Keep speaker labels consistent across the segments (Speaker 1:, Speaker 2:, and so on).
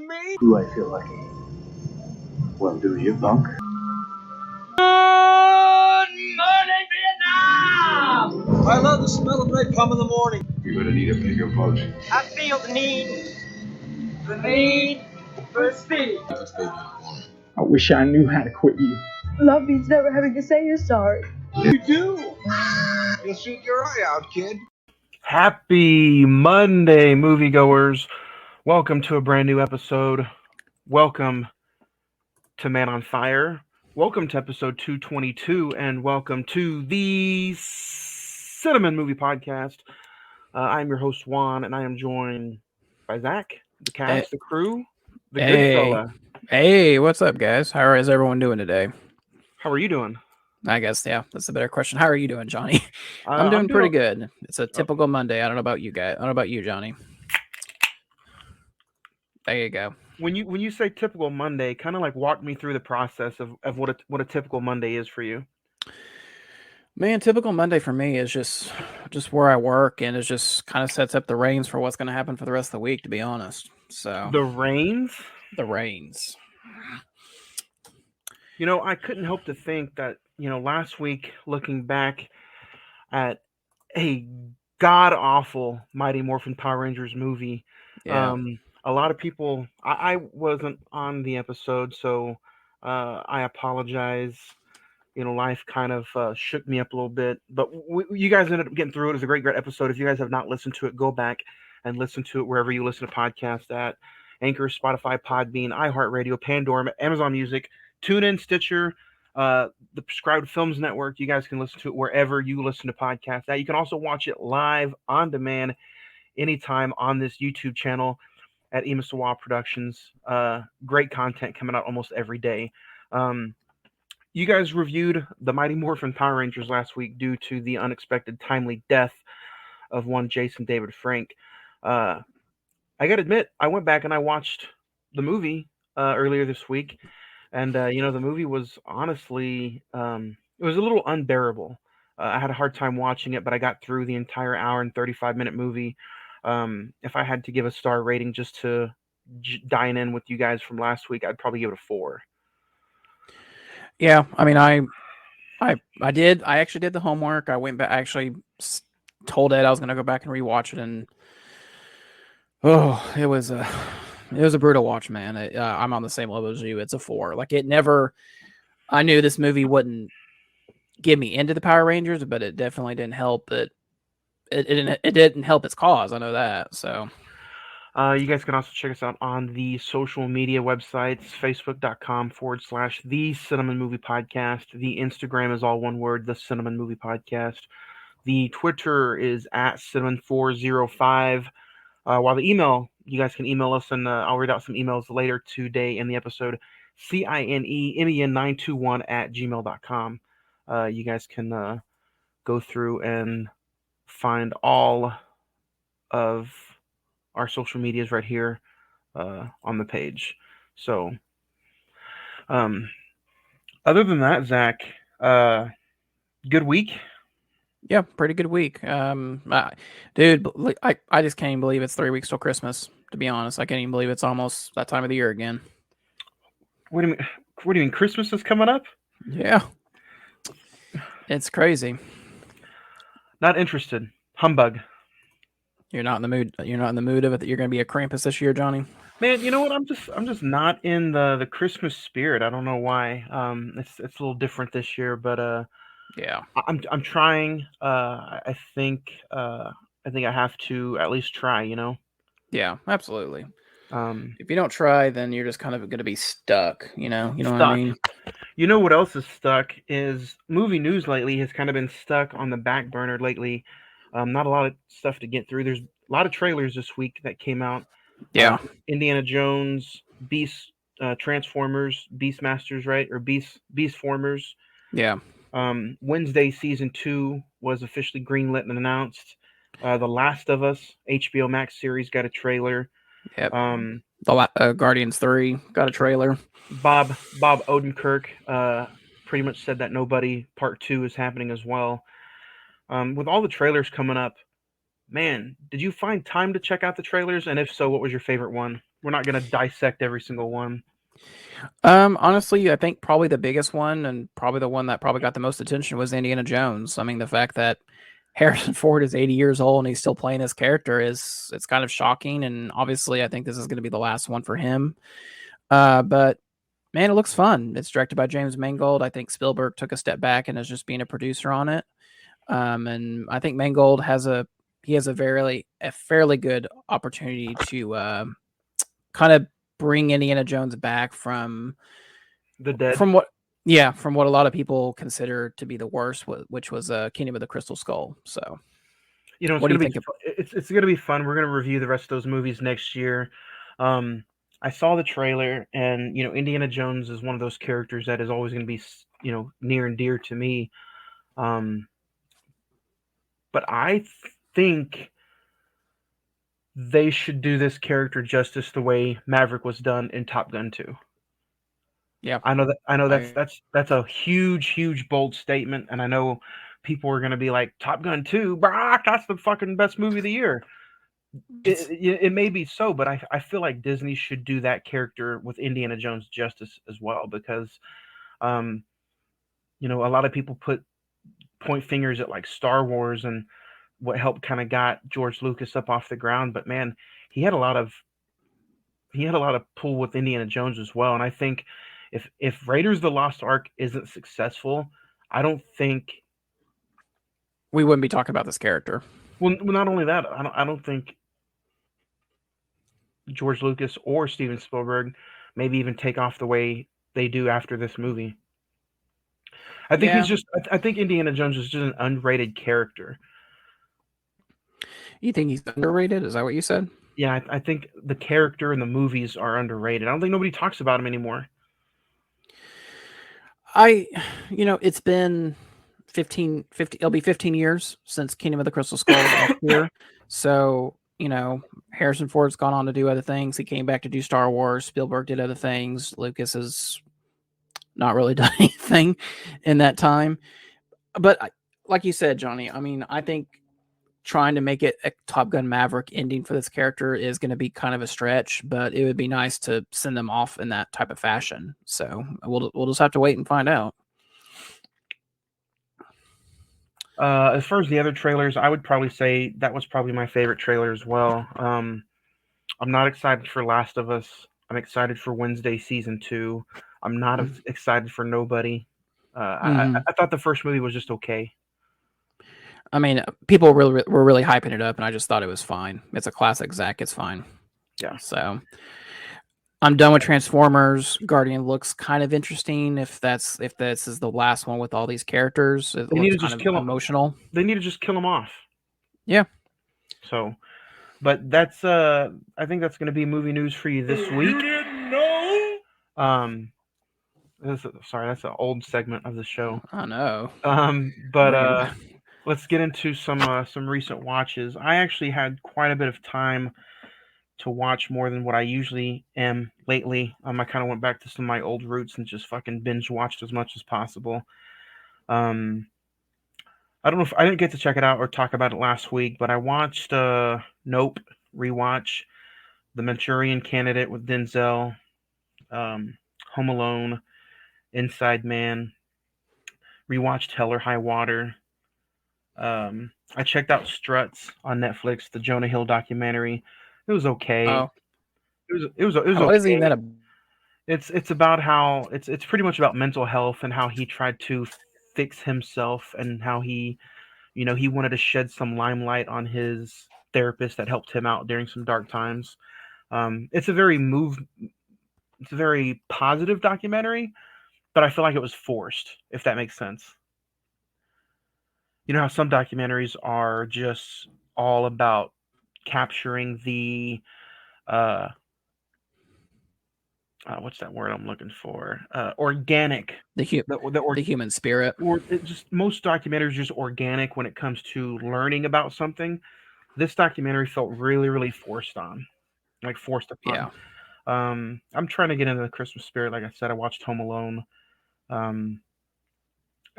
Speaker 1: me?
Speaker 2: Do I feel lucky? Well, do you, punk?
Speaker 1: Good morning, Vietnam! I love the smell of napalm in the morning.
Speaker 2: You're gonna need a bigger boat.
Speaker 1: I feel the need for speed.
Speaker 3: I wish I knew how to quit you.
Speaker 4: Love means never having to say you're sorry.
Speaker 1: You do. You'll shoot your eye out, kid.
Speaker 3: Happy Monday, moviegoers. Welcome to a brand new episode. Welcome to Man on Fire. Welcome to episode 222, and welcome to the Cine-Men movie podcast. I'm your host, Juan, and I am joined by Zach, the cast, the crew, the good fella.
Speaker 5: Hey, what's up, guys? How is everyone doing today?
Speaker 3: How are you doing?
Speaker 5: I guess, yeah, that's a better question. How are you doing, Johnny? I'm
Speaker 3: I'm
Speaker 5: doing pretty good. It's a typical Monday. I don't know about you guys. I don't know about you, Johnny. There you go.
Speaker 3: When you say typical Monday, kind of like walk me through the process of what a typical Monday is for you.
Speaker 5: Man, typical Monday for me is just where I work, and it just kind of sets up the reins for what's going to happen for the rest of the week, to be honest. So
Speaker 3: The reins?
Speaker 5: the reins.
Speaker 3: You know, I couldn't help to think that, last week, looking back at a god-awful Mighty Morphin Power Rangers movie,
Speaker 5: Yeah.
Speaker 3: a lot of people, I wasn't on the episode, so I apologize. Life kind of shook me up a little bit, but you guys ended up getting through it. It was a great episode. If you guys have not listened to it, go back and listen to it wherever you listen to podcasts at. Anchor, Spotify, Podbean, iHeartRadio, Pandora, Amazon Music, TuneIn, Stitcher, the Prescribed Films Network. You guys can listen to it wherever you listen to podcasts at. You can also watch it live on demand anytime on this YouTube channel at Emasawa Productions. Great content coming out almost every day. You guys reviewed the Mighty Morphin Power Rangers last week due to the unexpected timely death of one Jason David Frank. I gotta admit, I went back and I watched the movie earlier this week, and the movie was honestly it was a little unbearable. I had a hard time watching it, but I got through the entire hour and 35-minute movie. If I had to give a star rating just to dine in with you guys from last week, I'd probably give it a 4.
Speaker 5: Yeah, I mean, I did. I actually did the homework. I went back. I actually told Ed I was going to go back and rewatch it, and it was a brutal watch, man. I'm on the same level as you. It's a 4. Like, it never. I knew this movie wouldn't get me into the Power Rangers, but it definitely didn't help. It didn't help its cause. I know that. So.
Speaker 3: You guys can also check us out on the social media websites, facebook.com/The Cine-Men Movie Podcast. The Instagram is all one word, The Cine-Men Movie Podcast. The Twitter is at Cine-Men405. While the email, you guys can email us, and I'll read out some emails later today in the episode, cinemen921@gmail.com. You guys can go through and find all of our social medias right here on the page. So, other than that, Zach, good week?
Speaker 5: Yeah, pretty good week. Dude, I just can't even believe it's 3 weeks till Christmas, to be honest. I can't even believe it's almost that time of the year again.
Speaker 3: What do you mean Christmas is coming up?
Speaker 5: Yeah. It's crazy.
Speaker 3: Not interested. Humbug.
Speaker 5: You're not in the mood. You're not in the mood of it that you're going to be a Krampus this year, Johnny?
Speaker 3: Man, you know what? I'm just not in the Christmas spirit. I don't know why. It's a little different this year, but
Speaker 5: yeah.
Speaker 3: I'm trying. I think I have to at least try,
Speaker 5: Yeah, absolutely.
Speaker 3: If
Speaker 5: you don't try, then you're just kind of going to be stuck, You know
Speaker 3: stuck.
Speaker 5: What I mean?
Speaker 3: You know what else is stuck is movie news lately has kind of been stuck on the back burner lately. Not a lot of stuff to get through. There's a lot of trailers this week that came out.
Speaker 5: Yeah.
Speaker 3: Indiana Jones, Beast, Transformers, Beastmasters, right? Or Beastformers.
Speaker 5: Yeah.
Speaker 3: Wednesday season 2 was officially greenlit and announced. The Last of Us HBO Max series got a trailer.
Speaker 5: Yep. The Guardians 3 got a trailer.
Speaker 3: Bob Odenkirk pretty much said that Nobody Part 2 is happening as well. With all the trailers coming up, man, did you find time to check out the trailers? And if so, what was your favorite one? We're not going to dissect every single one.
Speaker 5: Honestly, I think probably the biggest one and probably the one that probably got the most attention was Indiana Jones. I mean, the fact that Harrison Ford is 80 years old and he's still playing this character it's kind of shocking. And obviously, I think this is going to be the last one for him. But man, it looks fun. It's directed by James Mangold. I think Spielberg took a step back and is just being a producer on it. And I think Mangold has a fairly good opportunity to kind of bring Indiana Jones back from
Speaker 3: The Dead.
Speaker 5: from what a lot of people consider to be the worst, which was Kingdom of the Crystal Skull. So,
Speaker 3: You know, it's
Speaker 5: what do you
Speaker 3: going to
Speaker 5: think?
Speaker 3: be it's going to be fun. We're going to review the rest of those movies next year. I saw the trailer, and you know, Indiana Jones is one of those characters that is always going to be, you know, near and dear to me. But I think they should do this character justice the way Maverick was done in Top Gun 2.
Speaker 5: Yeah,
Speaker 3: I know that's a huge bold statement, and I know people are going to be like, Top Gun 2, Brock, that's the fucking best movie of the year. It may be so, but I feel like Disney should do that character with Indiana Jones justice as well, because you know, a lot of people point fingers at like Star Wars and what helped kind of got George Lucas up off the ground, but man, he had a lot of pull with Indiana Jones as well. And I think if Raiders of the Lost Ark isn't successful, I don't think
Speaker 5: we wouldn't be talking about this character.
Speaker 3: Well, not only that, I don't think George Lucas or Steven Spielberg maybe even take off the way they do after this movie. I think I think Indiana Jones is just an underrated character.
Speaker 5: You think he's underrated? Is that what you said?
Speaker 3: Yeah, I think the character in the movies are underrated. I don't think nobody talks about him anymore.
Speaker 5: It's been 50, it'll be 15 years since Kingdom of the Crystal Skull last year. So, you know, Harrison Ford's gone on to do other things. He came back to do Star Wars. Spielberg did other things. Lucas has not really done anything in that time. But like you said, Johnny, I mean, I think trying to make it a Top Gun Maverick ending for this character is going to be kind of a stretch, but it would be nice to send them off in that type of fashion. So we'll just have to wait and find out.
Speaker 3: As far as the other trailers, I would probably say that was probably my favorite trailer as well. I'm not excited for Last of Us. I'm excited for Wednesday season 2. I'm not excited for Nobody. I thought the first movie was just okay.
Speaker 5: I mean, people were really hyping it up, and I just thought it was fine. It's a classic Zach. It's fine.
Speaker 3: Yeah.
Speaker 5: So I'm done with Transformers. Guardian looks kind of interesting. If this is the last one with all these characters, it
Speaker 3: They need to
Speaker 5: looks
Speaker 3: just
Speaker 5: kind of emotional.
Speaker 3: They need to just kill them off.
Speaker 5: Yeah.
Speaker 3: So, but that's I think that's going to be movie news for you this week. You didn't know? Sorry, that's an old segment of the show.
Speaker 5: I know.
Speaker 3: But let's get into some recent watches. I actually had quite a bit of time to watch more than what I usually am lately. I kind of went back to some of my old roots and just fucking binge watched as much as possible. I don't know if I didn't get to check it out or talk about it last week, but I watched Nope rewatch, The Manchurian Candidate with Denzel, Home Alone, Inside Man, rewatched Hell or High Water. I checked out Struts on Netflix, the Jonah Hill documentary. It was okay.
Speaker 5: Oh.
Speaker 3: It was okay.
Speaker 5: What is even that?
Speaker 3: It's about how it's pretty much about mental health and how he tried to fix himself and how he wanted to shed some limelight on his therapist that helped him out during some dark times. It's a very positive documentary, but I feel like it was forced, if that makes sense. You know how some documentaries are just all about capturing the what's that word I'm looking for? Organic.
Speaker 5: The human spirit.
Speaker 3: Or most documentaries are just organic when it comes to learning about something. This documentary felt really, really forced upon.
Speaker 5: Yeah.
Speaker 3: I'm trying to get into the Christmas spirit. Like I said, I watched Home Alone.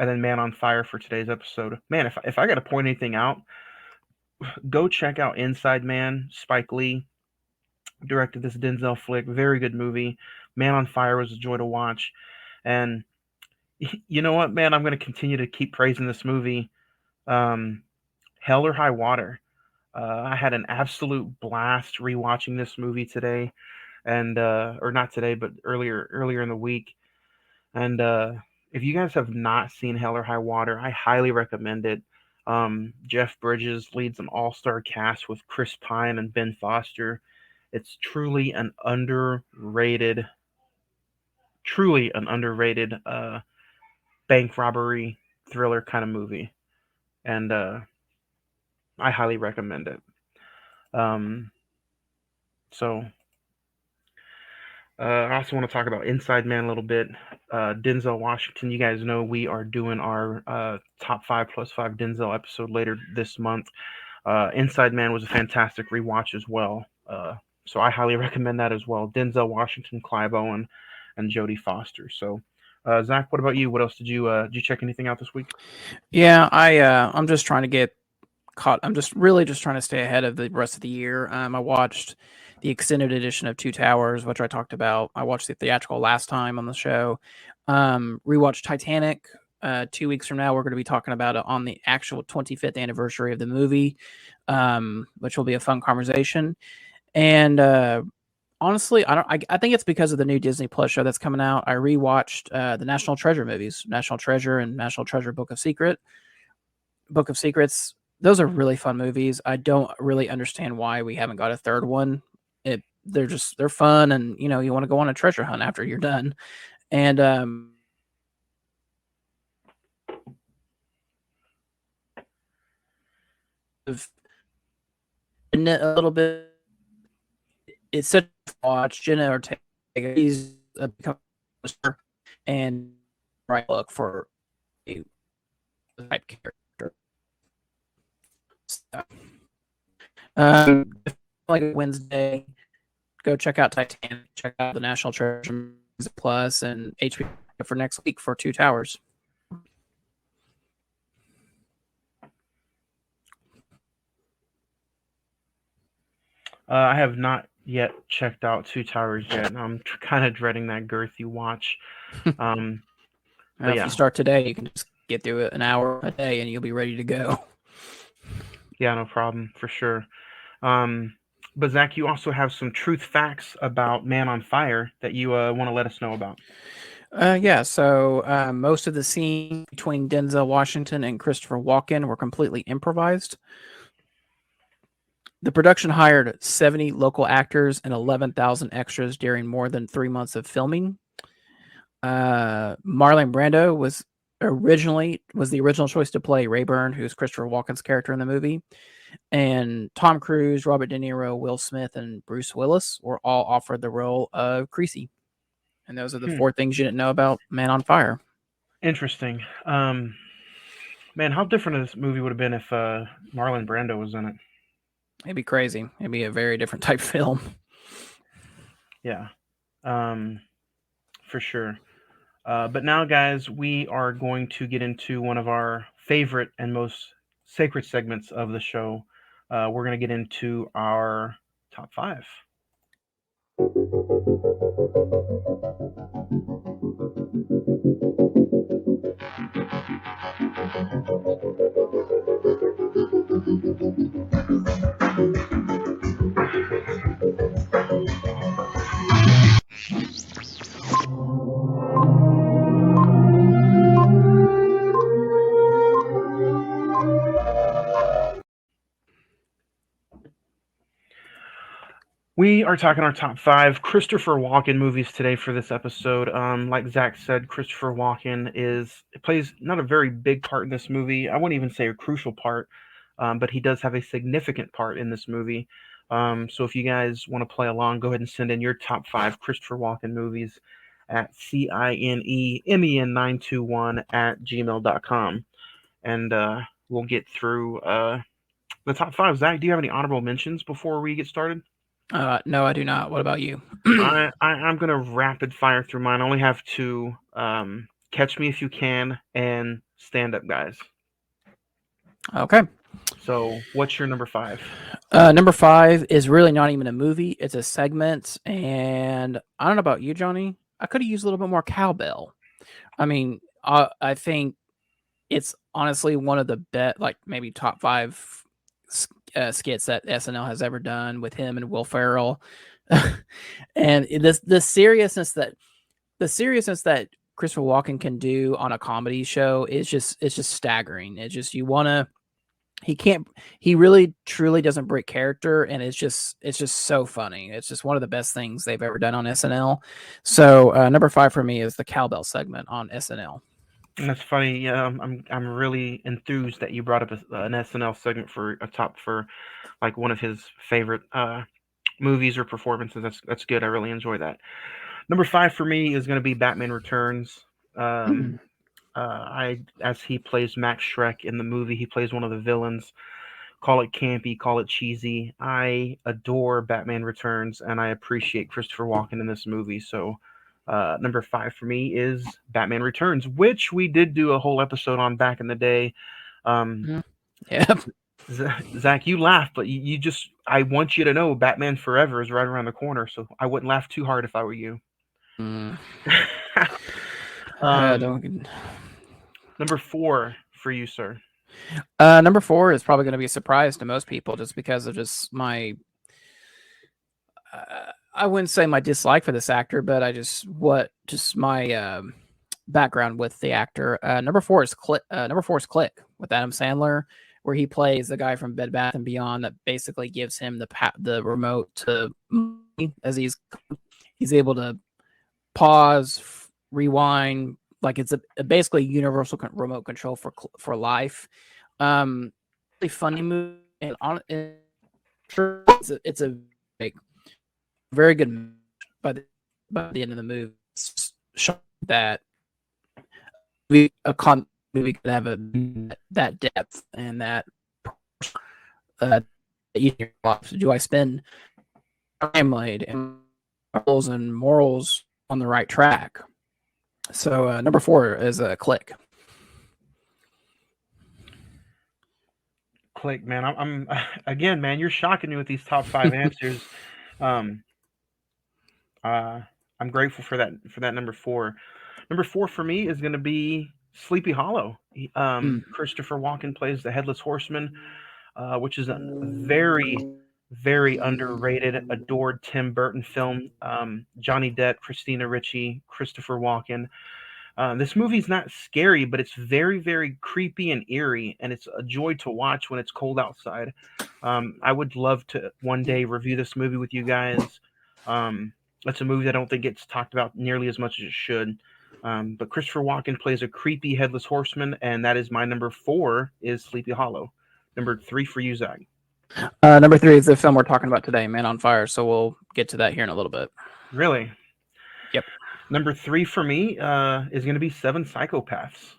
Speaker 3: And then Man on Fire for today's episode. Man, if I got to point anything out, go check out Inside Man, Spike Lee. directed this Denzel flick. Very good movie. Man on Fire was a joy to watch. And you know what, man? I'm going to continue to keep praising this movie. Um, Hell or High Water. I had an absolute blast rewatching this movie today, and or not today, but earlier in the week. And if you guys have not seen Hell or High Water, I highly recommend it. Jeff Bridges leads an all-star cast with Chris Pine and Ben Foster. It's truly an underrated bank robbery thriller kind of movie, and I highly recommend it. Um, so I also want to talk about Inside Man a little bit. Denzel Washington, you guys know we are doing our top 5+5 Denzel episode later this month. Inside Man was a fantastic rewatch as well. So I highly recommend that as well. Denzel Washington, Clive Owen, and Jodie Foster. So, Zach, what about you? What else did you check anything out this week?
Speaker 5: Yeah, I'm just trying to get caught. I'm just trying to stay ahead of the rest of the year. I watched the extended edition of Two Towers, which I talked about. I watched the theatrical last time on the show. Rewatched Titanic. 2 weeks from now, we're going to be talking about it on the actual 25th anniversary of the movie, which will be a fun conversation. And honestly, I think it's because of the new Disney Plus show that's coming out. I rewatched the National Treasure movies, National Treasure and National Treasure Book of Secrets. Those are really fun movies. I don't really understand why we haven't got a third one. They're fun, and you want to go on a treasure hunt after you're done. And a little bit, it's such a watch. Jenna Ortega, he's become and right look for a type character. So, like Wednesday, go check out Titanic, check out the National Treasure Plus, and HBO for next week for Two Towers.
Speaker 3: I have not yet checked out Two Towers yet. I'm kind of dreading that girthy watch.
Speaker 5: If you start today, you can just get through it an hour a day, and you'll be ready to go.
Speaker 3: Yeah, no problem, for sure. But Zach, you also have some truth facts about Man on Fire that you want to let us know about.
Speaker 5: Yeah, so most of the scenes between Denzel Washington and Christopher Walken were completely improvised. The production hired 70 local actors and 11,000 extras during more than 3 months of filming. Marlon Brando was the original choice to play Rayburn, who's Christopher Walken's character in the movie. And Tom Cruise, Robert De Niro, Will Smith, and Bruce Willis were all offered the role of Creasy. And those are the 4 things you didn't know about Man on Fire.
Speaker 3: Interesting. Man, how different this movie would have been if Marlon Brando was in it.
Speaker 5: It'd be crazy. It'd be a very different type film.
Speaker 3: Yeah, for sure. But now, guys, we are going to get into one of our favorite and most sacred segments of the show. We're going to get into our top 5. We are talking our top 5 Christopher Walken movies today for this episode. Like Zach said, Christopher Walken plays not a very big part in this movie. I wouldn't even say a crucial part, but he does have a significant part in this movie. So if you guys want to play along, go ahead and send in your top 5 Christopher Walken movies at cinemen921@gmail.com. And we'll get through the top 5. Zach, do you have any honorable mentions before we get started?
Speaker 5: No, I do not. What about you?
Speaker 3: I'm going to rapid fire through mine. I only have 2. Catch Me If You Can and Stand Up Guys.
Speaker 5: Okay.
Speaker 3: So, what's your number 5?
Speaker 5: Number 5 is really not even a movie; it's a segment. And I don't know about you, Johnny. I could have used a little bit more cowbell. I mean, I think it's honestly one of the best, like maybe top 5 skits that SNL has ever done with him and Will Ferrell. And the seriousness that Christopher Walken can do on a comedy show is just staggering. It's just he really truly doesn't break character, and it's just so funny. It's just one of the best things they've ever done on SNL. So number 5 for me is the cowbell segment on SNL.
Speaker 3: And that's funny. Yeah, I'm really enthused that you brought up an SNL segment for a top for like one of his favorite movies or performances. That's good. I really enjoy that. Number 5 for me is going to be Batman Returns. As he plays Max Shrek in the movie, he plays one of the villains. Call it campy, call it cheesy. I adore Batman Returns, and I appreciate Christopher Walken in this movie. So, number 5 for me is Batman Returns, which we did do a whole episode on back in the day.
Speaker 5: Yeah.
Speaker 3: Zach, you laugh, but you just, I want you to know Batman Forever is right around the corner, so I wouldn't laugh too hard if I were you. Number 4 for you, sir.
Speaker 5: Number 4 is probably going to be a surprise to most people just because of just my I wouldn't say my dislike for this actor, but my background with the actor. Number 4 is Click. Number 4 is Click with Adam Sandler, where he plays the guy from Bed Bath and Beyond that basically gives him the remote to as he's able to pause, rewind. Like it's basically universal remote control for life. Really funny movie, and it's a like, very good by the end of the movie. It's showing that movie could have that depth and that do I spend time laid and morals on the right track? So number 4 is a Click.
Speaker 3: Click, man. I'm again, man. You're shocking me with these top 5 answers. I'm grateful for that number 4. Number 4 for me is going to be Sleepy Hollow. Christopher Walken plays the Headless Horseman, which is a very, very underrated, adored Tim Burton film. Johnny Depp, Christina Ricci, Christopher Walken. This movie's not scary, but it's very, very creepy and eerie, and it's a joy to watch when it's cold outside. I would love to one day review this movie with you guys. It's a movie that I don't think gets talked about nearly as much as it should. But Christopher Walken plays a creepy headless horseman, and that is my number 4 is Sleepy Hollow. Number 3 for you, Zach.
Speaker 5: Number 3 is the film we're talking about today, Man on Fire. So we'll get to that here in a little bit.
Speaker 3: Really?
Speaker 5: Yep.
Speaker 3: Number 3 for me is going to be 7 Psychopaths.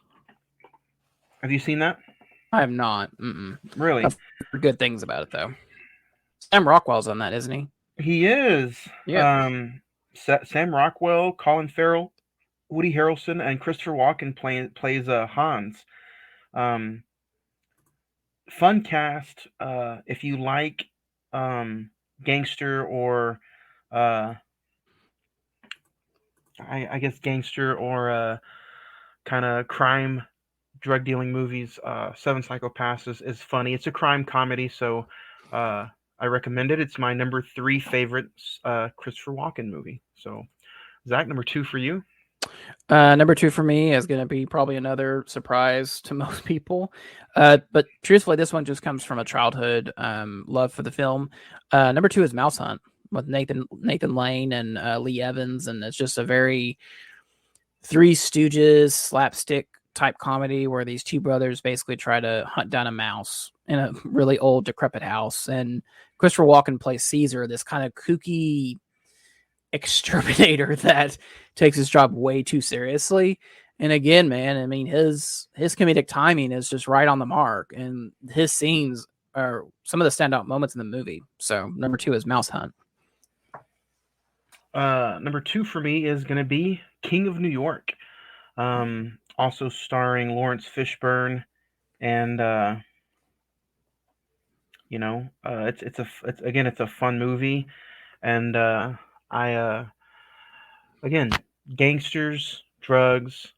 Speaker 3: Have you seen that?
Speaker 5: I have not.
Speaker 3: Really?
Speaker 5: I've heard good things about it, though. Sam Rockwell's on that, isn't he?
Speaker 3: He is.
Speaker 5: Yeah.
Speaker 3: Sam Rockwell, Colin Farrell, Woody Harrelson, and Christopher Walken plays Hans. Fun cast. If you like gangster or I guess gangster or kind of crime, drug dealing movies. 7 Psychopaths is funny. It's a crime comedy, so I recommend it. It's my number 3 favorite Christopher Walken movie. So, Zach, number 2 for you.
Speaker 5: Number 2 for me is going to be probably another surprise to most people. But truthfully, this one just comes from a childhood love for the film. Number 2 is Mouse Hunt with Nathan Lane and Lee Evans. And it's just a very Three Stooges slapstick type comedy where these two brothers basically try to hunt down a mouse in a really old, decrepit house. And Christopher Walken plays Caesar, this kind of kooky exterminator that takes his job way too seriously. And again, man, I mean, his comedic timing is just right on the mark, and his scenes are some of the standout moments in the movie. So number 2 is Mouse Hunt.
Speaker 3: Number 2 for me is going to be King of New York. Also starring Lawrence Fishburne and It's a fun movie, and I again, gangsters, drugs,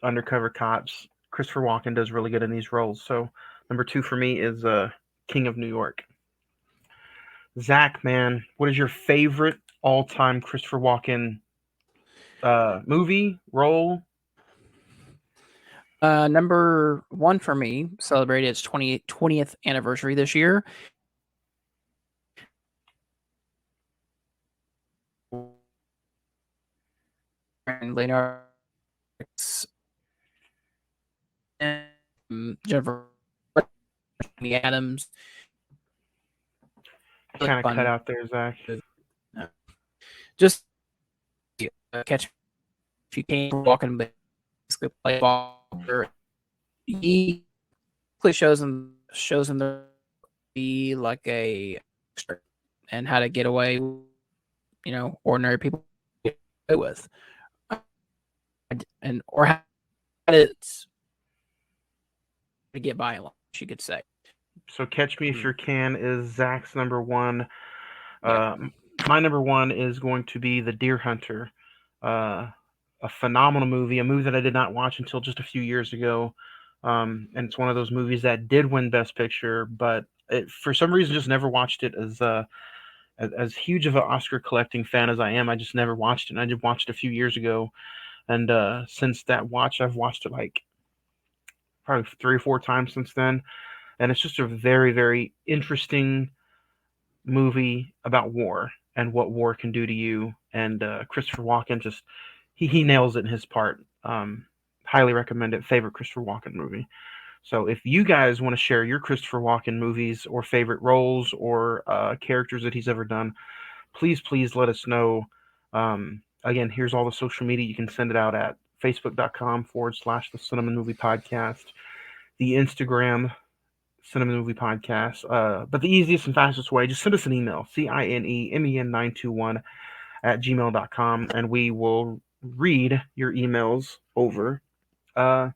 Speaker 3: undercover cops. Christopher Walken does really good in these roles. So number 2 for me is King of New York. Zach, man, what is your favorite all-time Christopher Walken movie role?
Speaker 5: Number 1 for me celebrated its 20th anniversary this year. And Leonardo Jennifer Adams. Really
Speaker 3: Kind of cut
Speaker 5: fun.
Speaker 3: out there, Zach.
Speaker 5: Just catch if you can walking, basically play ball. He shows him to be like a and how to get away, ordinary people get away with, and or how it's to get by, you could say.
Speaker 3: So Catch Me If You Can is Zach's number 1.
Speaker 5: Yeah.
Speaker 3: My number 1 is going to be The Deer Hunter. A phenomenal movie, a movie that I did not watch until just a few years ago. And it's one of those movies that did win Best Picture, but for some reason just never watched it. As huge of an Oscar collecting fan as I am, I just never watched it. And I just watched it a few years ago, and since that watch, I've watched it like probably 3 or 4 times since then. And it's just a very, very interesting movie about war and what war can do to you. And Christopher Walken just he nails it in his part. Highly recommend it. Favorite Christopher Walken movie. So if you guys want to share your Christopher Walken movies or favorite roles or characters that he's ever done, please let us know. Again, here's all the social media. You can send it out at facebook.com/the Cine-Men Movie Podcast, the Instagram Cine-Men Movie Podcast. But the easiest and fastest way, just send us an email, cinemen921@gmail.com, and we will read your emails over the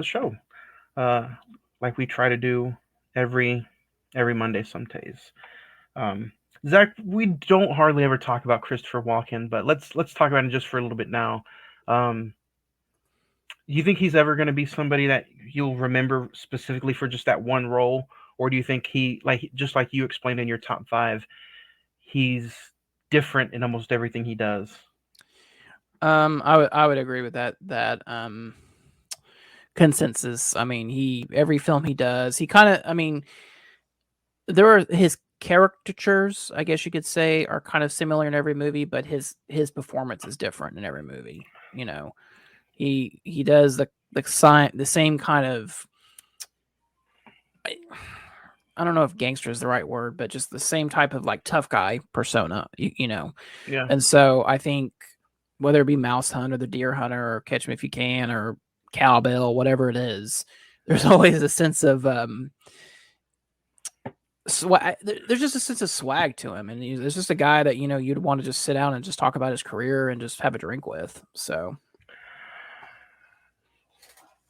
Speaker 3: show, like we try to do every Monday some days. Zach, we don't hardly ever talk about Christopher Walken, but let's talk about him just for a little bit now. Do you think he's ever going to be somebody that you'll remember specifically for just that one role, or do you think he, just like you explained in your top 5, he's different in almost everything he does?
Speaker 5: I would agree with that consensus. I mean, every film he does, he kind of, there are his caricatures, I guess you could say, are kind of similar in every movie, but his performance is different in every movie. He does the same kind of, I don't know if gangster is the right word, but just the same type of like tough guy persona,
Speaker 3: Yeah.
Speaker 5: And so I think whether it be Mouse Hunt or The Deer Hunter or Catch Me If You Can or Cowbell, whatever it is, there's always a sense of there's just a sense of swag to him, and there's just a guy that you'd want to just sit down and just talk about his career and just have a drink with. So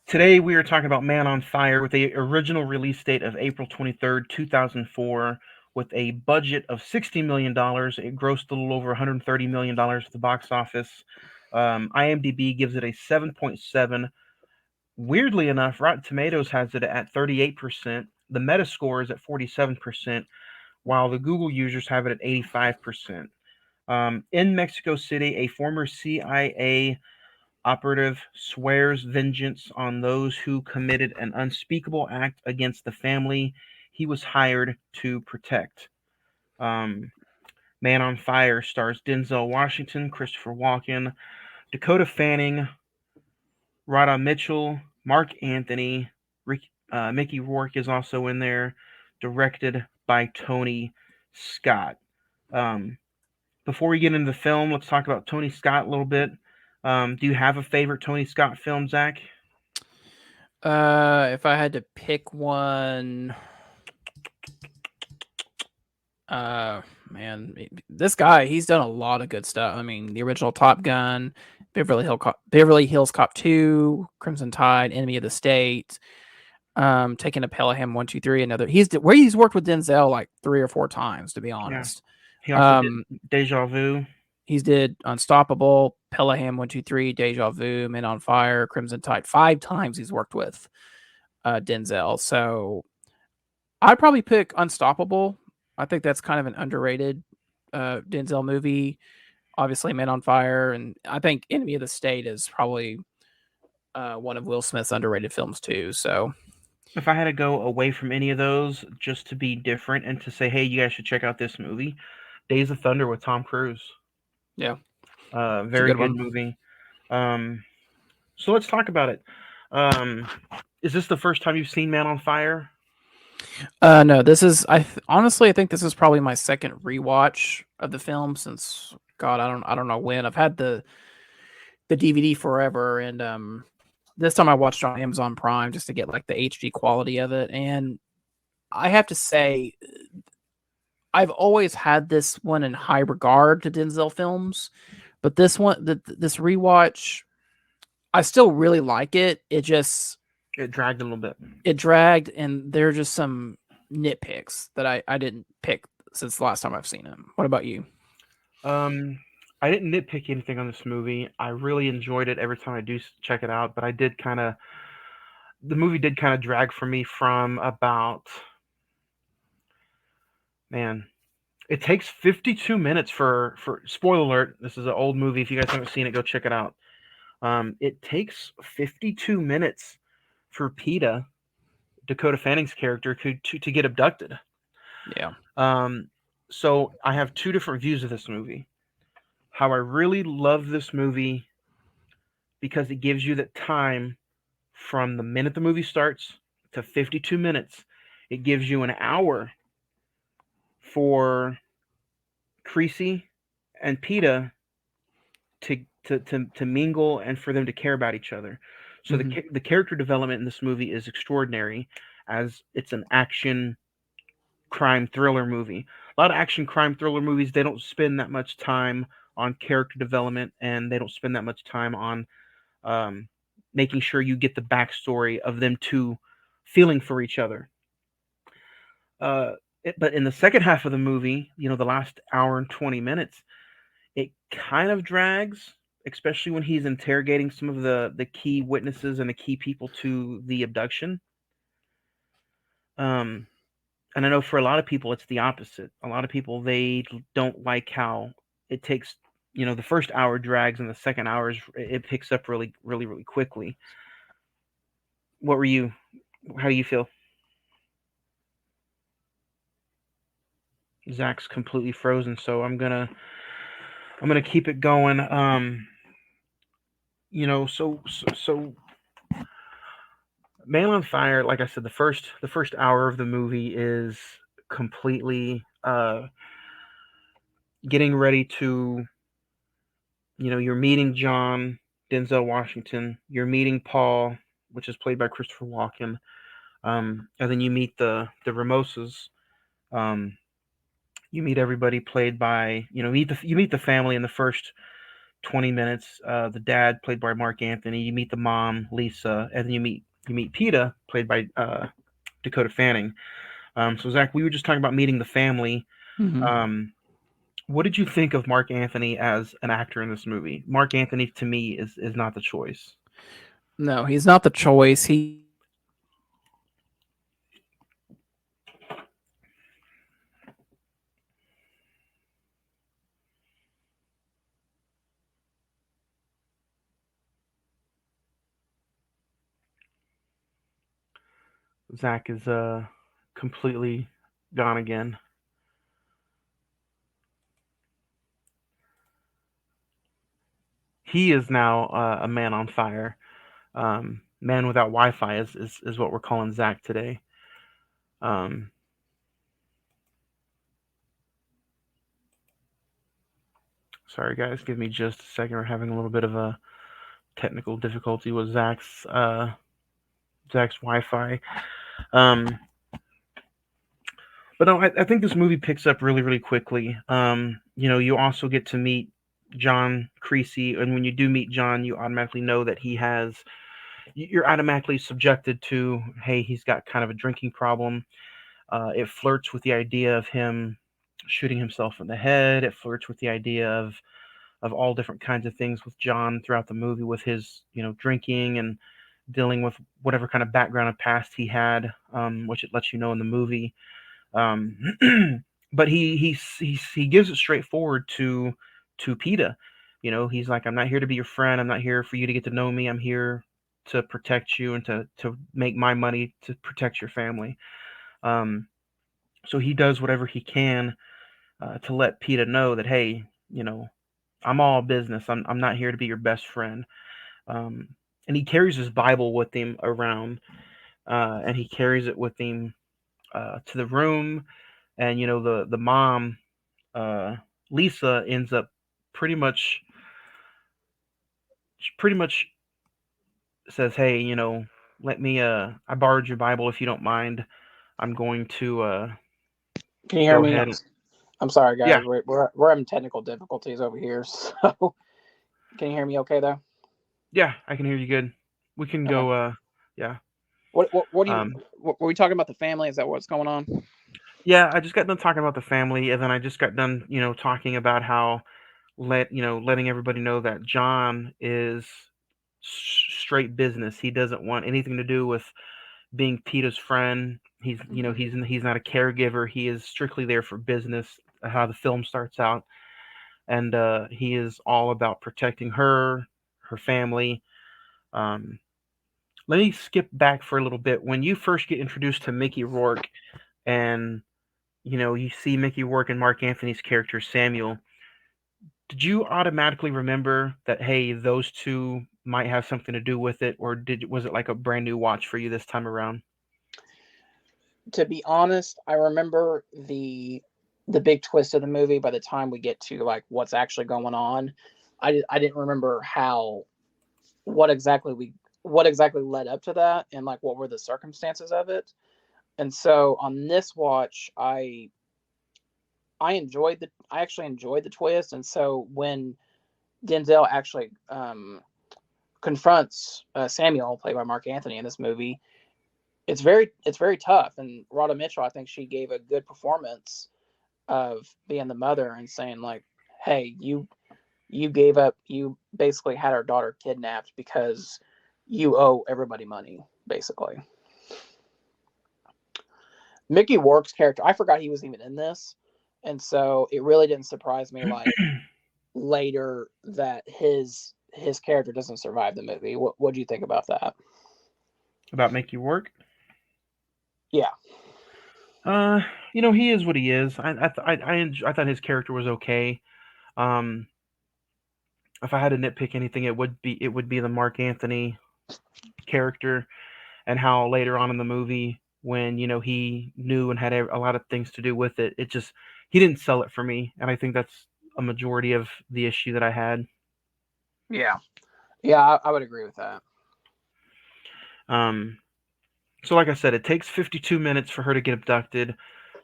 Speaker 3: today we are talking about Man on Fire with the original release date of April 23rd, 2004, with a budget of $60 million. It grossed a little over $130 million at the box office. IMDb gives it a 7.7. Weirdly enough, Rotten Tomatoes has it at 38%. The Metascore is at 47%, while the Google users have it at 85%. In Mexico City, a former CIA operative swears vengeance on those who committed an unspeakable act against the family he was hired to protect. Man on Fire stars Denzel Washington, Christopher Walken, Dakota Fanning, Radha Mitchell, Mark Anthony, Mickey Rourke is also in there, directed by Tony Scott. Before we get into the film, let's talk about Tony Scott a little bit. Do you have a favorite Tony Scott film, Zach?
Speaker 5: If I had to pick one, man, this guy, he's done a lot of good stuff. I mean, the original Top Gun, Beverly Hills Cop 2, Crimson Tide, Enemy of the State. Taking a Pelham 123. Another he's worked with Denzel like 3 or 4 times, to be honest.
Speaker 3: He also did Deja Vu.
Speaker 5: He's did Unstoppable, Pelham 123, Deja Vu, Men on Fire, Crimson Tide. 5 times he's worked with Denzel. So I'd probably pick Unstoppable. I think that's kind of an underrated Denzel movie. Obviously, Men on Fire, and I think Enemy of the State is probably one of Will Smith's underrated films too. So
Speaker 3: If I had to go away from any of those just to be different and to say, hey, you guys should check out this movie, Days of Thunder with Tom Cruise.
Speaker 5: yeah,
Speaker 3: very good movie. So let's talk about it. Is this the first time you've seen Man on Fire?
Speaker 5: No, this is honestly I think this is probably my second rewatch of the film since God, I don't know when. I've had the DVD forever, and this time I watched on Amazon Prime just to get like the HD quality of it. And I have to say, I've always had this one in high regard to Denzel films, but this rewatch, I still really like it. It
Speaker 3: dragged a little bit.
Speaker 5: It dragged, and there are just some nitpicks that I didn't pick since the last time I've seen him. What about you?
Speaker 3: I didn't nitpick anything on this movie. I really enjoyed it every time I do check it out, but the movie did kind of drag for me from about, man, it takes 52 minutes for spoiler alert. This is an old movie. If you guys haven't seen it, go check it out. It takes 52 minutes for PETA, Dakota Fanning's character, to get abducted.
Speaker 5: Yeah.
Speaker 3: So I have 2 different views of this movie. How I really love this movie because it gives you that time from the minute the movie starts to 52 minutes. It gives you an hour for Creasy and PETA to mingle and for them to care about each other. So the character development in this movie is extraordinary, as it's an action crime thriller movie. A lot of action crime thriller movies, they don't spend that much time on character development, and they don't spend that much time on making sure you get the backstory of them two feeling for each other. But in the second half of the movie, the last hour and 20 minutes, it kind of drags, especially when he's interrogating some of the key witnesses and the key people to the abduction. And I know for a lot of people, it's the opposite. A lot of people, they don't like how it takes, the first hour drags and the second hour it picks up really, really, really quickly. How do you feel? Zach's completely frozen, so I'm gonna keep it going. So Man on Fire, like I said, the first hour of the movie is completely getting ready to, you're meeting John, Denzel Washington, you're meeting Paul, which is played by Christopher Walken, and then you meet the Ramoses. You meet everybody played by, you meet the family in the first 20 minutes. The dad played by Mark Anthony. You meet the mom, Lisa, and then you meet PETA, played by Dakota Fanning. So Zach, we were just talking about meeting the family.
Speaker 5: Mm-hmm.
Speaker 3: What did you think of Mark Anthony as an actor in this movie? Mark Anthony, to me, is not the choice.
Speaker 5: No, he's not the choice.
Speaker 3: Zach is completely gone again. He is now a man on fire. Man without Wi-Fi is what we're calling Zach today. Sorry guys, give me just a second. We're having a little bit of a technical difficulty with Zach's Wi-Fi. But no, I think this movie picks up really, really quickly. You also get to meet John Creasy, and when you do meet John, you automatically know that he has you're automatically subjected to, hey, he's got kind of a drinking problem. It flirts with the idea of him shooting himself in the head. It flirts with the idea of all different kinds of things with John throughout the movie, with his drinking and dealing with whatever kind of background and past he had, which it lets you know in the movie. Um, but he gives it straightforward to PETA. He's like, I'm not here to be your friend. I'm not here for you to get to know me. I'm here to protect you and to make my money to protect your family. Um, so he does whatever he can to let PETA know that, hey, I'm all business. I'm not here to be your best friend. Um, and he carries his Bible with him around, and he carries it with him to the room. And the mom, uh, Lisa, ends up pretty much pretty much says, hey, let me I borrowed your Bible if you don't mind. I'm going to
Speaker 5: Can you hear
Speaker 3: go
Speaker 5: me?
Speaker 3: ahead.
Speaker 5: I'm sorry,
Speaker 3: Yeah,
Speaker 5: guys. We're having technical difficulties over here. So, can you hear me okay though?
Speaker 3: yeah, I can hear you good. We can
Speaker 5: Okay.
Speaker 3: go. Yeah.
Speaker 5: What do you?
Speaker 3: Um,
Speaker 5: Were we talking about the family? Is that what's going on?
Speaker 3: yeah, I just got done talking about the family, and then I just got done, talking about how letting everybody know that John is straight business. He doesn't want anything to do with being Peter's friend. He's not a caregiver. He is strictly there for business. How the film starts out, and he is all about protecting her family. Um, Let me skip back for a little bit. When you first get introduced to Mickey Rourke, and you see Mickey Rourke and Mark Anthony's character Samuel, did you automatically remember that, hey, those two might have something to do with it, or was it like a brand new watch for you this time around?
Speaker 5: To be honest, I remember the big twist of the movie. By the time we get to like what's actually going on, I didn't remember how what exactly we what exactly led up to that and like what were the circumstances of it. And so on this watch, I actually enjoyed the twist. And so when Denzel actually confronts Samuel, played by Mark Anthony in this movie, it's very tough. And Rhoda Mitchell, I think she gave a good performance of being the mother and saying like, "Hey, you gave up. You basically had our daughter kidnapped because you owe everybody money, basically." Mickey Rourke's character, I forgot he was even in this, and so it really didn't surprise me. Like later, that his character doesn't survive the movie. What do you think about that?
Speaker 3: About Mickey Rourke?
Speaker 5: Yeah,
Speaker 3: Uh, he is what he is. I thought his character was okay. Um, if I had to nitpick anything, it would be the Mark Anthony character, and how later on in the movie, when he knew and had a lot of things to do with it, it just he didn't sell it for me, and I think that's a majority of the issue that I had.
Speaker 5: yeah, yeah. I would agree with that.
Speaker 3: Um, so like I said, it takes 52 minutes for her to get abducted.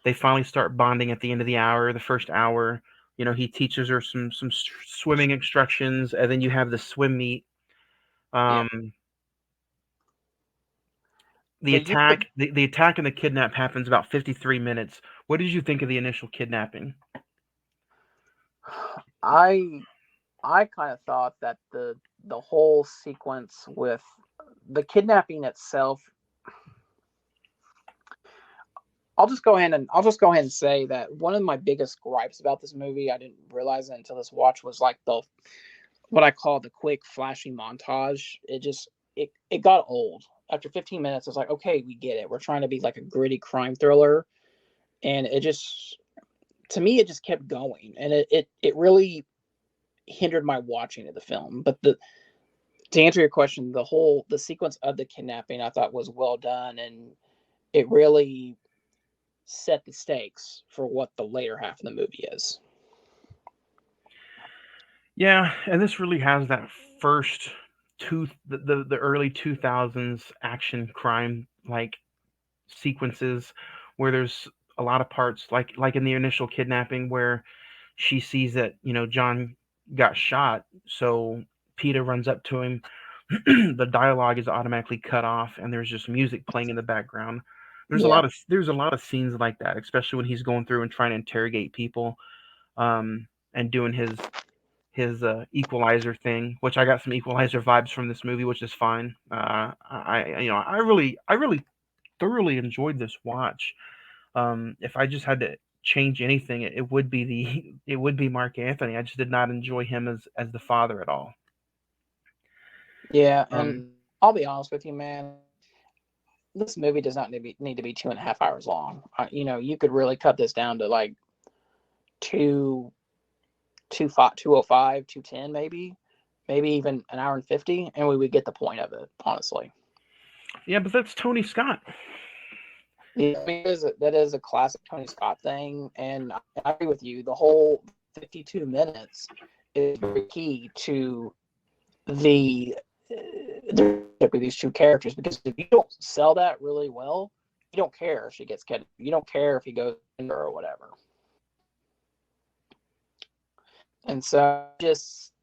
Speaker 3: They finally start bonding at the end of the hour, the first hour. He teaches her some swimming instructions, and then you have the swim meet.
Speaker 5: Yeah,
Speaker 3: Um, the
Speaker 5: but you
Speaker 3: attack,
Speaker 5: could.
Speaker 3: the attack and the kidnap happens about 53 minutes. What did you think of the initial kidnapping?
Speaker 5: I I kind of thought that the whole sequence with the kidnapping itself. I'll just go ahead and say that one of my biggest gripes about this movie, I didn't realize it until this watch, was like the what I call the quick flashy montage. It got old. After 15 minutes, it's like, okay, we get it. We're trying to be like a gritty crime thriller, and it just to me it just kept going, and it really hindered my watching of the film. But the to answer your question, the sequence of the kidnapping I thought was well done, and it really set the stakes for what the later half of the movie is.
Speaker 3: Yeah, and this really has that first the early 2000s action crime like sequences, where there's a lot of parts like in the initial kidnapping, where she sees that John got shot, so Peter runs up to him, the dialogue is automatically cut off, and there's just music playing in the background.
Speaker 5: Yeah.
Speaker 3: There's a lot of scenes like that, especially when he's going through and trying to interrogate people, and doing his equalizer thing, which I got some equalizer vibes from this movie, which is fine. I really thoroughly enjoyed this watch. If I just had to change anything, it would be it would be Mark Anthony. I just did not enjoy him as the father at all.
Speaker 5: Yeah,
Speaker 3: Um,
Speaker 5: and I'll be honest with you, man. This movie does not need to be 2.5 hours long. You could really cut this down to like two, 205, 210, maybe even an hour and 50, and we would get the point of it. Honestly,
Speaker 3: yeah, but that's Tony Scott.
Speaker 5: yeah, I mean, that is a classic Tony Scott thing, and I agree with you. The whole 52 minutes is very key to the with these two characters, because if you don't sell that really well, you don't care if she gets killed. You don't care if he goes or whatever. And so, just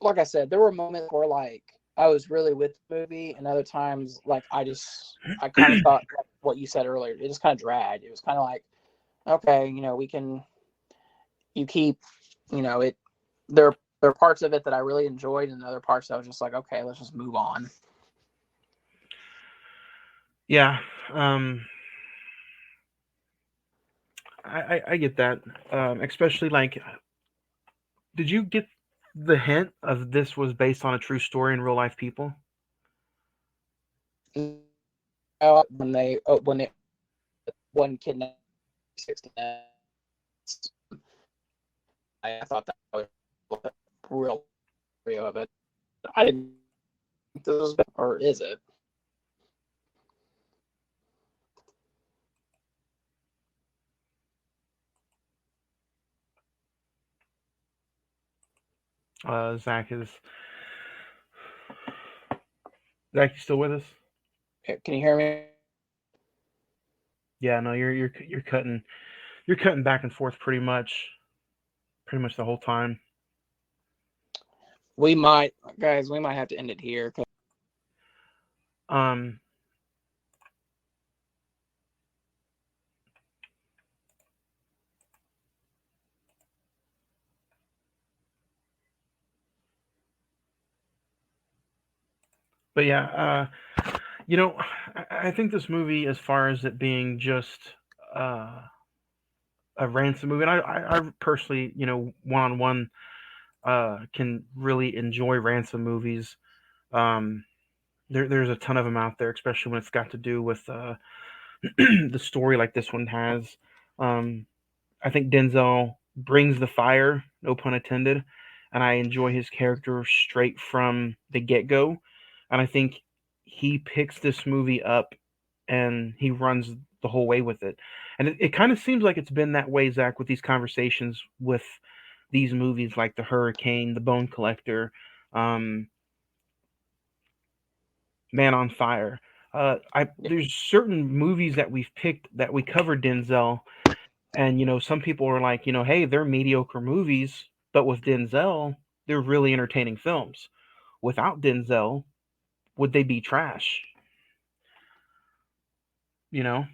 Speaker 5: like I said, there were moments where like I was really with the movie, and other times like I kind of thought like what you said earlier. It just kind of dragged. It was kind of like, okay, you keep, it. There are parts of it that I really enjoyed, and other parts that I was just like, okay, let's just move on.
Speaker 3: Yeah, I get that. Especially like, did you get the hint of this was based on a true story in real life people?
Speaker 5: When they one kidnapped 16, I thought that was real of it. I didn't think this was, or is it?
Speaker 3: Zach is Zach, you still with us?
Speaker 5: Can you hear me?
Speaker 3: Yeah, no, you're cutting back and forth pretty much the whole time.
Speaker 5: We might, guys, we might have to end it here.
Speaker 3: Um, but yeah, I think this movie, as far as it being just uh, a ransom movie, and I personally, one on one, can really enjoy ransom movies. Um, there's a ton of them out there, especially when it's got to do with the story like this one has. Um, I think Denzel brings the fire, no pun intended, and I enjoy his character straight from the get go. And I think he picks this movie up and he runs the whole way with it. And it kind of seems like it's been that way, Zach, with these conversations with these movies like The Hurricane, The Bone Collector, um, Man on Fire. There's certain movies that we've picked that we covered Denzel, and some people are like, hey, they're mediocre movies, but with Denzel, they're really entertaining films. Without Denzel, would they be trash? You know?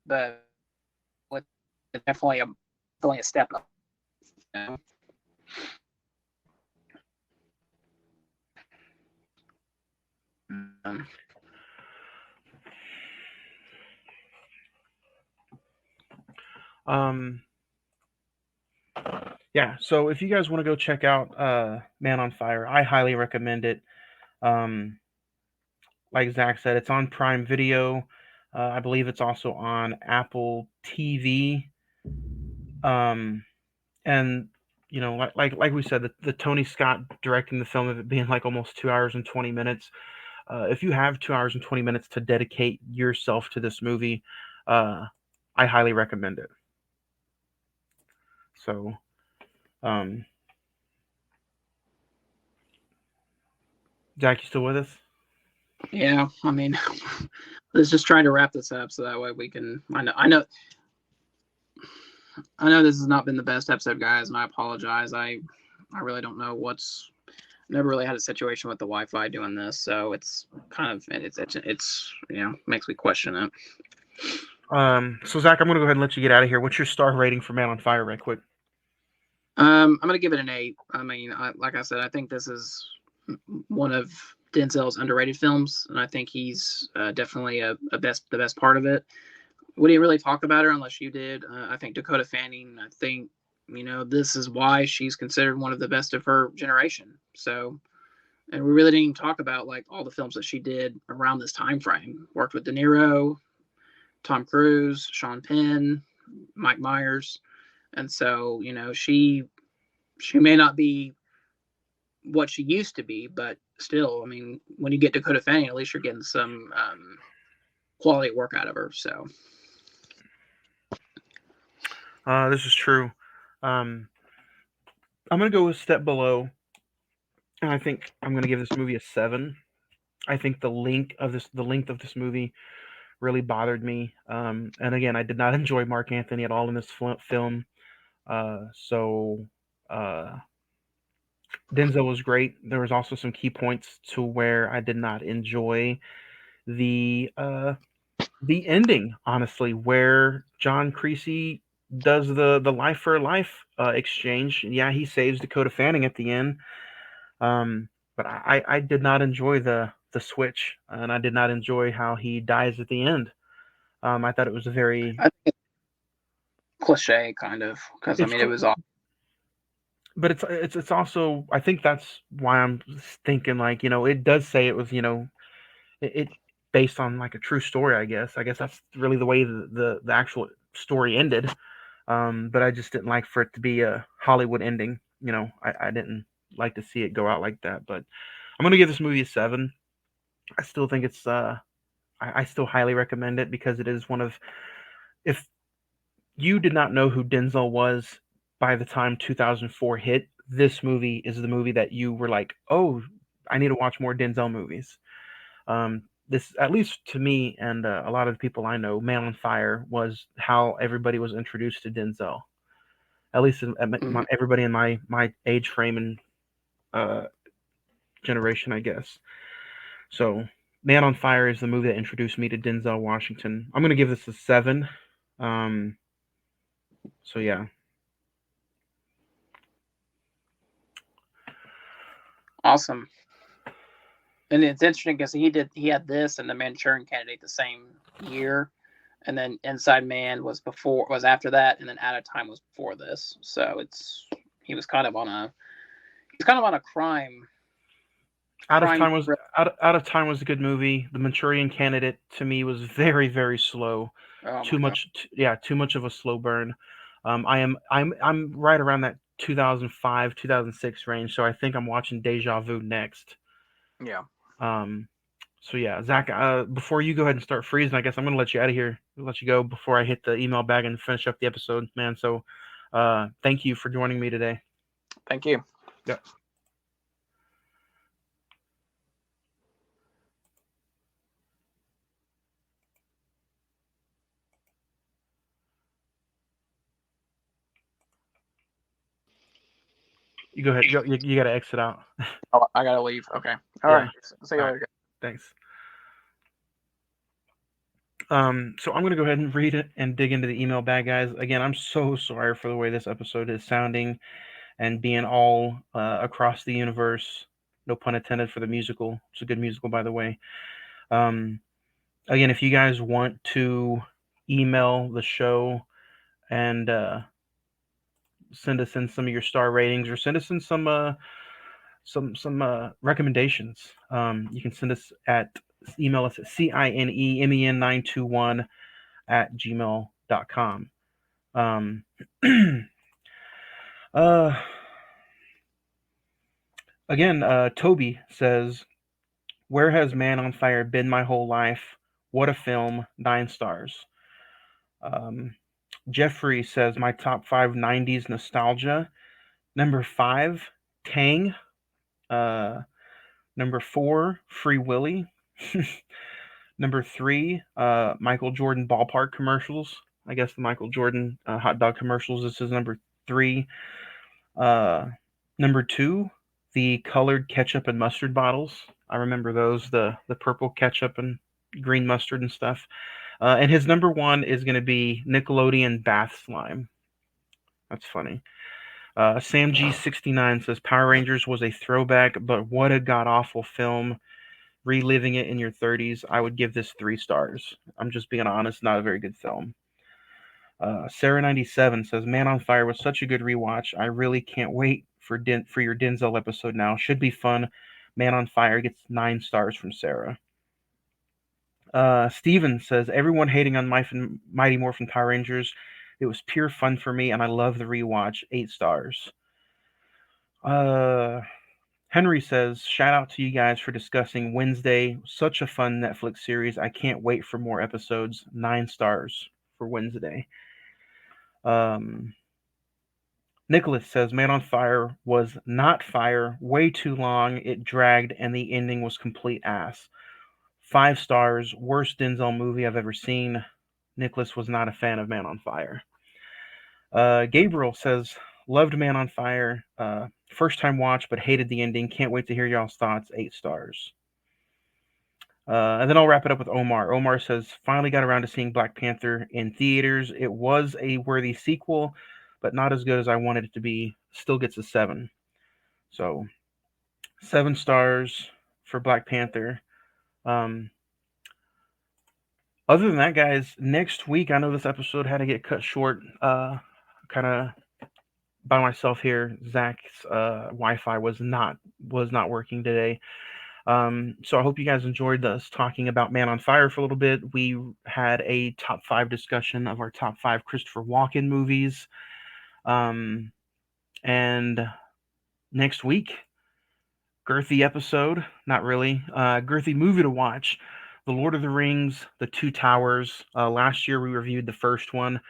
Speaker 5: But with definitely a step up. You know? Um,
Speaker 3: Um, yeah. So if you guys want to go check out Man on Fire, I highly recommend it. Um, like Zach said, it's on Prime Video. I believe it's also on Apple TV. Um, and like we said, the Tony Scott directing the film of it being like almost 2 hours and 20 minutes. If you have 2 hours and 20 minutes to dedicate yourself to this movie, uh, I highly recommend it. So, um, Jack, you still with us?
Speaker 5: Yeah, I mean, let's just try to wrap this up so that way we can. I know this has not been the best episode, guys, and I apologize. I really don't know what's. Never really had a situation with the Wi-Fi doing this, so it's kind of it's makes me question it.
Speaker 3: So Zach, I'm gonna go ahead and let you get out of here. What's your star rating for Man on Fire, right quick?
Speaker 5: I'm gonna give it an 8. I mean, like I said, I think this is one of Denzel's underrated films, and I think he's definitely the best part of it. We didn't really talk about her unless you did. I think Dakota Fanning. I think this is why she's considered one of the best of her generation. So, and we really didn't even talk about like all the films that she did around this time frame. Worked with De Niro, Tom Cruise, Sean Penn, Mike Myers, and so she may not be what she used to be, but still, I mean, when you get Dakota Fanning, at least you're getting some quality work out of her. So.
Speaker 3: This is true. I'm gonna go a step below, and I think I'm gonna give this movie a 7. I think the length of this movie really bothered me. And again, I did not enjoy Mark Anthony at all in this film. So Denzel was great. There was also some key points to where I did not enjoy the ending, honestly, where John Creasy does the life for life exchange. Yeah, he saves Dakota Fanning at the end. But I did not enjoy the switch, and I did not enjoy how he dies at the end. I thought it was a very
Speaker 5: I think it's cliche, kind of, because I
Speaker 3: it's
Speaker 5: mean, it was all.
Speaker 3: but it's also, I think that's why I'm thinking, like, it does say it was, it based on like a true story. I guess that's really the way the actual story ended. But I just didn't like for it to be a Hollywood ending. I didn't like to see it go out like that. But I'm gonna give this movie a 7. I still think it's I still highly recommend it because it is one of, if you did not know who Denzel was by the time 2004 hit, this movie is the movie that you were like, oh, I need to watch more Denzel movies. This, at least to me and a lot of the people I know, Man on Fire was how everybody was introduced to Denzel. At least
Speaker 5: Mhm.
Speaker 3: everybody in my age frame and uh, generation, I guess. So, Man on Fire is the movie that introduced me to Denzel Washington. I'm gonna give this a 7. Um, so yeah.
Speaker 5: Awesome. And it's interesting because he had this and the Manchurian Candidate the same year, and then Inside Man was after that, and then Out of Time was before this. So he was kind of on a crime. crime
Speaker 3: Out of Time was a good movie. The Manchurian Candidate to me was very very slow.
Speaker 5: Oh
Speaker 3: Too
Speaker 5: my god.
Speaker 3: much, yeah, too much of a slow burn. I'm right around that 2005 2006 range, so I think I'm watching Deja Vu next.
Speaker 5: Yeah.
Speaker 3: Um, so yeah, Zach, before you go ahead and start freezing, I guess I'm gonna let you out of here. Let you go before I hit the email bag and finish up the episode, man. So, thank you for joining me today.
Speaker 5: Thank you.
Speaker 3: Yeah. You go ahead. You got to exit out.
Speaker 5: Oh, I gotta leave. Okay. All
Speaker 3: Yeah.
Speaker 5: right. See you
Speaker 3: All right.
Speaker 5: later.
Speaker 3: Thanks. So I'm gonna go ahead and read it and dig into the email bag, guys. Again, I'm so sorry for the way this episode is sounding and being all across the universe. No pun intended for the musical. It's a good musical, by the way. Um, again, if you guys want to email the show and send us in some of your star ratings or send us in some recommendations, you can email us at cinemen921@gmail.com. uh, Again, Toby says, "Where has Man on Fire been my whole life? What a film! 9 stars." Um, Jeffrey says, "My top 5 '90s nostalgia. Number 5, Tang. Uh, Number 4, Free Willy. Number 3, Michael Jordan ballpark commercials. I guess the Michael Jordan hot dog commercials. This is number 3. Number 2, the colored ketchup and mustard bottles. I remember those, the purple ketchup and green mustard and stuff. And his number 1 is going to be Nickelodeon bath slime. That's funny. Sam G69 says Power Rangers was a throwback, but what a god awful film. Reliving it in your 30s, I would give this 3 stars. I'm just being honest, not a very good film. Sarah97 says Man on Fire was such a good rewatch. I really can't wait for your Denzel episode now. Should be fun. Man on Fire gets 9 stars from Sarah. Steven says everyone hating on Mighty Morphin Power Rangers. It was pure fun for me, and I love the rewatch. 8 stars. Henry says, shout out to you guys for discussing Wednesday. Such a fun Netflix series. I can't wait for more episodes. 9 stars for Wednesday. Nicholas says, Man on Fire was not fire. Way too long. It dragged, and the ending was complete ass. 5 stars. Worst Denzel movie I've ever seen. Nicholas was not a fan of Man on Fire. Gabriel says, loved Man on Fire. First time watch, but hated the ending. Can't wait to hear y'all's thoughts. 8 stars. And then I'll wrap it up with Omar. Omar says, finally got around to seeing Black Panther in theaters. It was a worthy sequel, but not as good as I wanted it to be. Still gets a 7. So 7 stars for Black Panther. Other than that, guys, next week, I know this episode had to get cut short. Kind of by myself here. Zach's Wi-Fi was not working today. So I hope you guys enjoyed us talking about Man on Fire for a little bit. We had a top 5 discussion of our top 5 Christopher Walken movies. And next week, girthy episode, not really, girthy movie to watch. The Lord of the Rings, The Two Towers. Last year we reviewed the first one,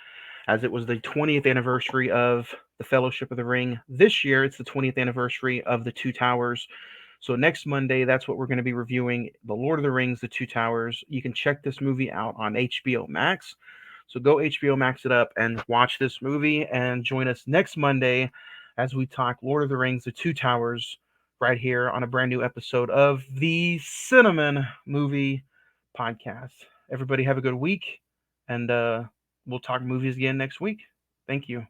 Speaker 3: as it was the 20th anniversary of The Fellowship of the Ring. This year, it's the 20th anniversary of The Two Towers. So next Monday, that's what we're going to be reviewing, The Lord of the Rings, The Two Towers. You can check this movie out on HBO Max. So go HBO Max it up and watch this movie, and join us next Monday as we talk Lord of the Rings, The Two Towers, right here on a brand new episode of the Cine-Men Movie Podcast. Everybody have a good week, and we'll talk movies again next week. Thank you.